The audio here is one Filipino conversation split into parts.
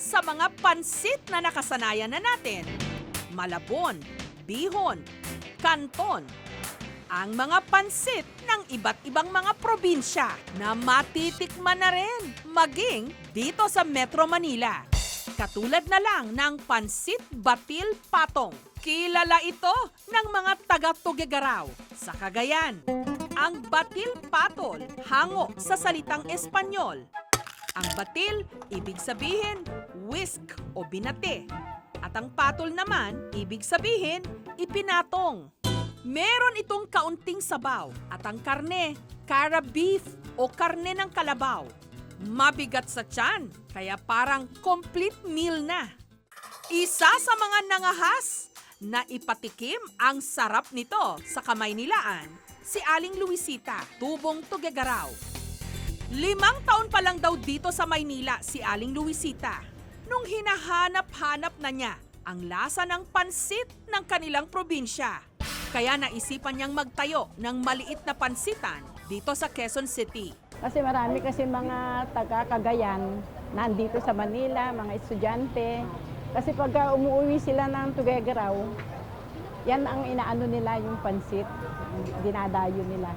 sa mga pansit na nakasanayan na natin. Malabon, bihon, kanton, ang mga pansit ng iba't ibang mga probinsya na matitikman na rin maging dito sa Metro Manila. Katulad na lang ng pansit batil patong. Kilala ito ng mga taga-Tuguegarao sa Cagayan. Ang batil patol hango sa salitang Espanyol. Ang batil, ibig sabihin, whisk o binate. At ang patol naman, ibig sabihin, ipinatong. Meron itong kaunting sabaw at ang karne, cara beef o karne ng kalabaw. Mabigat sa tiyan, kaya parang complete meal na. Isa sa mga nangahas na ipatikim ang sarap nito sa kamay nilaan, si Aling Luisita, tubong Tuguegarao. 5 taon pa lang daw dito sa Maynila si Aling Luisita nung hinahanap-hanap na niya ang lasa ng pansit ng kanilang probinsya. Kaya naisipan niyang magtayo ng maliit na pansitan dito sa Quezon City. Kasi marami kasi mga taga-Cagayan nandito sa Manila, mga estudyante. Kasi pagka umuwi sila ng Tuguegarao, yan ang inaano nila yung pansit, dinadayo nila.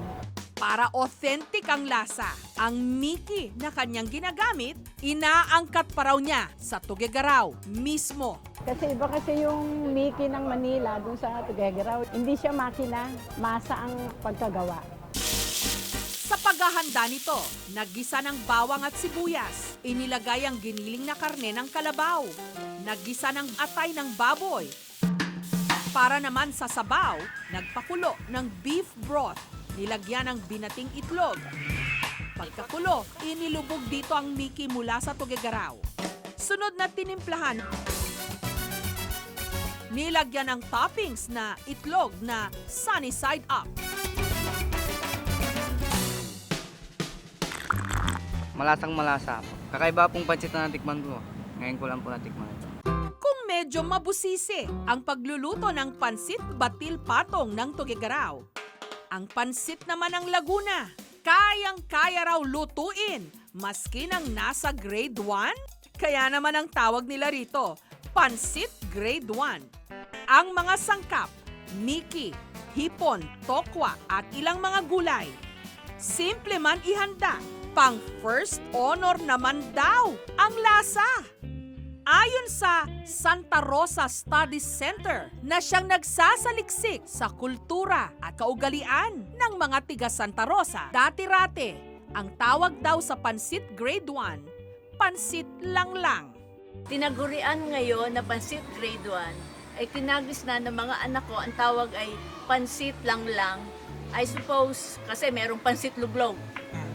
Para authentic ang lasa, ang Miki na kanyang ginagamit, inaangkat pa raw niya sa Tuguegarao mismo. Kasi iba kasi yung Miki ng Manila dun sa Tuguegarao, hindi siya makina, masa ang pagkagawa. Sa paghahanda nito, naggisa ng bawang at sibuyas, inilagay ang giniling na karne ng kalabaw, naggisa ng atay ng baboy. Para naman sa sabaw, nagpakulo ng beef broth, nilagyan ng binating itlog. Pagkakulo, inilubog dito ang Miki mula sa Tuguegarao. Sunod na tinimplahan, nilagyan ng toppings na itlog na sunny side up. Malasang malasa po. Kakaiba pong pansit na natikman ko. Ngayon ko lang po natikman ito. Kung medyo mabusisi ang pagluluto ng pansit batil patong ng Tuguegarao, ang pansit naman ng Laguna, kayang-kaya raw lutuin maski nang nasa grade 1? Kaya naman ang tawag nila rito, pansit grade 1. Ang mga sangkap, Miki, hipon, tokwa at ilang mga gulay. Simple man ihanda, pang first honor naman daw ang lasa. Ayon sa Santa Rosa Studies Center na siyang nagsasaliksik sa kultura at kaugalian ng mga tiga Santa Rosa, dati-rate, ang tawag daw sa pansit grade 1, pansit lang-lang. Tinagurian ngayon na pansit grade 1 ay tinagis na ng mga anak ko, ang tawag ay pansit lang-lang. I suppose kasi merong pansit luglog.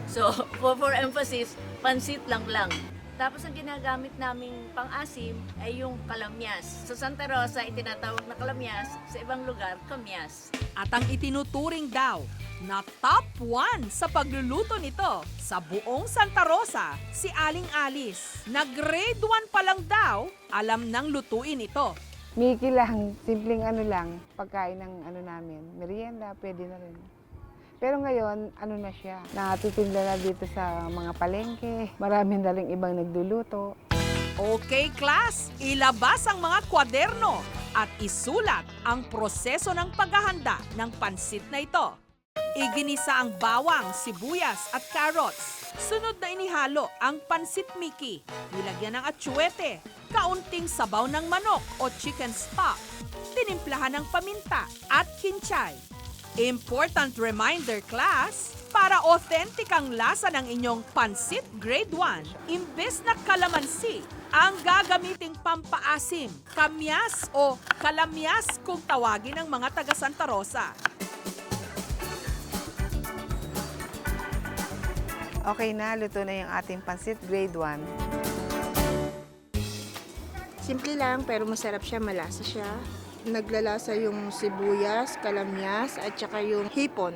So, for emphasis, pansit lang-lang. Tapos ang ginagamit naming pang-asim ay yung kalamyas. Sa Santa Rosa, itinatawag na kalamyas. Sa ibang lugar, kamyas. At ang itinuturing daw na top 1 sa pagluluto nito sa buong Santa Rosa, si Aling Alice. Na grade 1 pa lang daw, alam nang lutuin ito. Miki lang, simpleng ano lang, pagkain ng ano namin. Merienda, pwede na rin. Pero ngayon, ano na siya, natutinda na dito sa mga palengke. Marami na rin ibang nagluluto. Okay, class! Ilabas ang mga kwaderno at isulat ang proseso ng paghahanda ng pansit na ito. Iginisa ang bawang, sibuyas at carrots. Sunod na inihalo ang pansit Miki. Nilagyan ng atsuete, kaunting sabaw ng manok o chicken stock. Tinimplahan ng paminta at kinchay. Important reminder, class, para authentic ang lasa ng inyong pansit grade 1, imbes na kalamansi, ang gagamiting pampaasim, kamyas o kalamyas kung tawagin ng mga taga Santa Rosa. Okay na, luto na yung ating pansit grade 1. Simple lang pero masarap siya, malasa siya. Naglalasa yung sibuyas, kalamyas at saka yung hipon.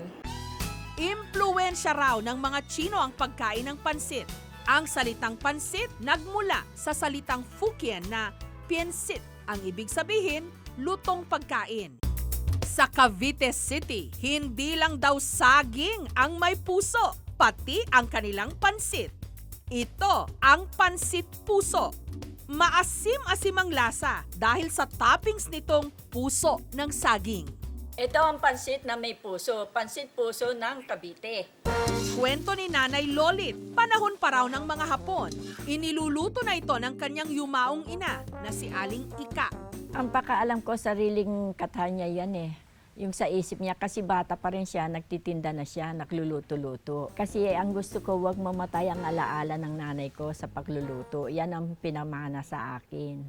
Impluwensya raw ng mga Chino ang pagkain ng pansit. Ang salitang pansit nagmula sa salitang Fukien na piensit. Ang ibig sabihin, lutong pagkain. Sa Cavite City, hindi lang daw saging ang may puso, pati ang kanilang pansit. Ito ang pansit puso. Maasim-asim ang lasa dahil sa toppings nitong puso ng saging. Ito ang pansit na may puso, pansit puso ng Cavite. Kwento ni Nanay Lolit, panahon pa raw ng mga Hapon. Iniluluto na ito ng kanyang yumaong ina na si Aling Ika. Ang pakaalam ko, sariling katha niya yan eh. Yung sa isip niya, kasi bata pa rin siya, nagtitinda na siya, nagluluto-luto. Kasi ang gusto ko, wag mamatay ang alaala ng nanay ko sa pagluluto. Yan ang pinamana sa akin.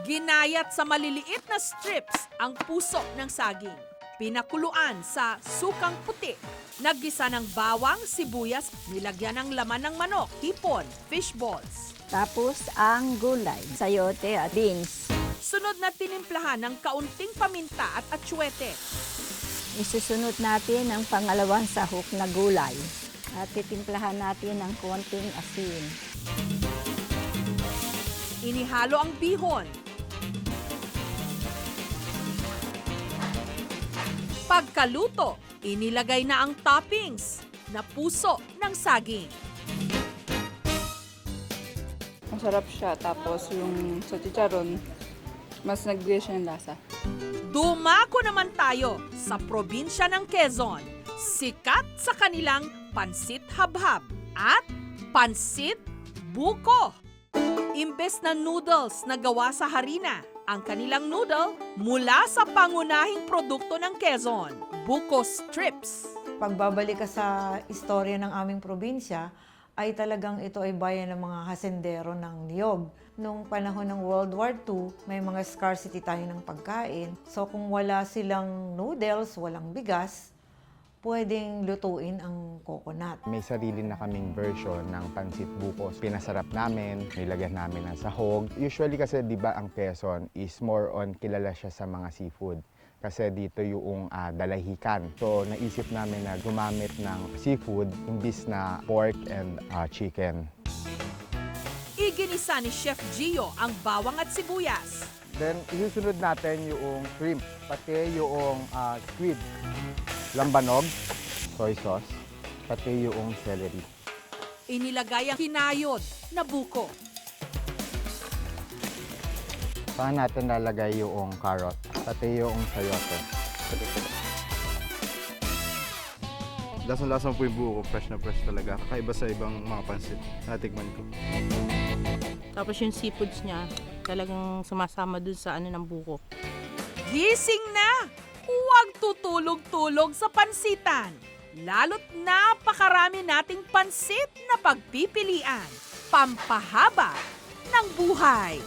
Ginayat sa maliliit na strips ang puso ng saging. Pinakuluan sa sukang puti. Naggisa ng bawang, sibuyas, nilagyan ng laman ng manok, hipon, fish balls. Tapos ang gulay, sayote at beans. Sunod na tinimplahan ng kaunting paminta at atsuete. Isusunod natin ang pangalawang sahok na gulay. At titimplahan natin ng konting asin. Inihalo ang bihon. Pagkaluto, inilagay na ang toppings na puso ng saging. Masarap siya. Tapos yung sa chicharon, mas nagbigay siya ng lasa. Dumako naman tayo sa probinsya ng Quezon. Sikat sa kanilang pansit habhab at pansit buko. Imbes na noodles na gawa sa harina, ang kanilang noodle mula sa pangunahing produkto ng Quezon, buko strips. Pagbabalik ka sa istorya ng aming probinsya, ay talagang ito ay bayan ng mga hasendero ng niyog. Nung panahon ng World War II, may mga scarcity tayo ng pagkain. So kung wala silang noodles, walang bigas, pwedeng lutuin ang coconut. May sarili na kaming version ng pansit bukos. Pinasarap namin, nilagyan namin ng sahog. Usually kasi di ba ang Quezon is more on kilala siya sa mga seafood. Kasi dito yung dalahican. So naisip namin na gumamit ng seafood imbis na pork and chicken. Iginisa ni Chef Gio ang bawang at sibuyas. Then isusunod natin yung shrimp, pati yung squid, lambanog, soy sauce, pati yung celery. Inilagay ang kinayod na buko. Saka natin lalagay yung carrot, pati yung sayote. Lasang-lasang po yung buko, fresh na fresh talaga. Kakaiba sa ibang mga pansit na tikman ko. Tapos yung seafoods niya, talagang sumasama dun sa ng buko. Gising na! Huwag tutulog-tulog sa pansitan. Lalo't napakarami nating pansit na pagpipilian. Pampahaba ng buhay.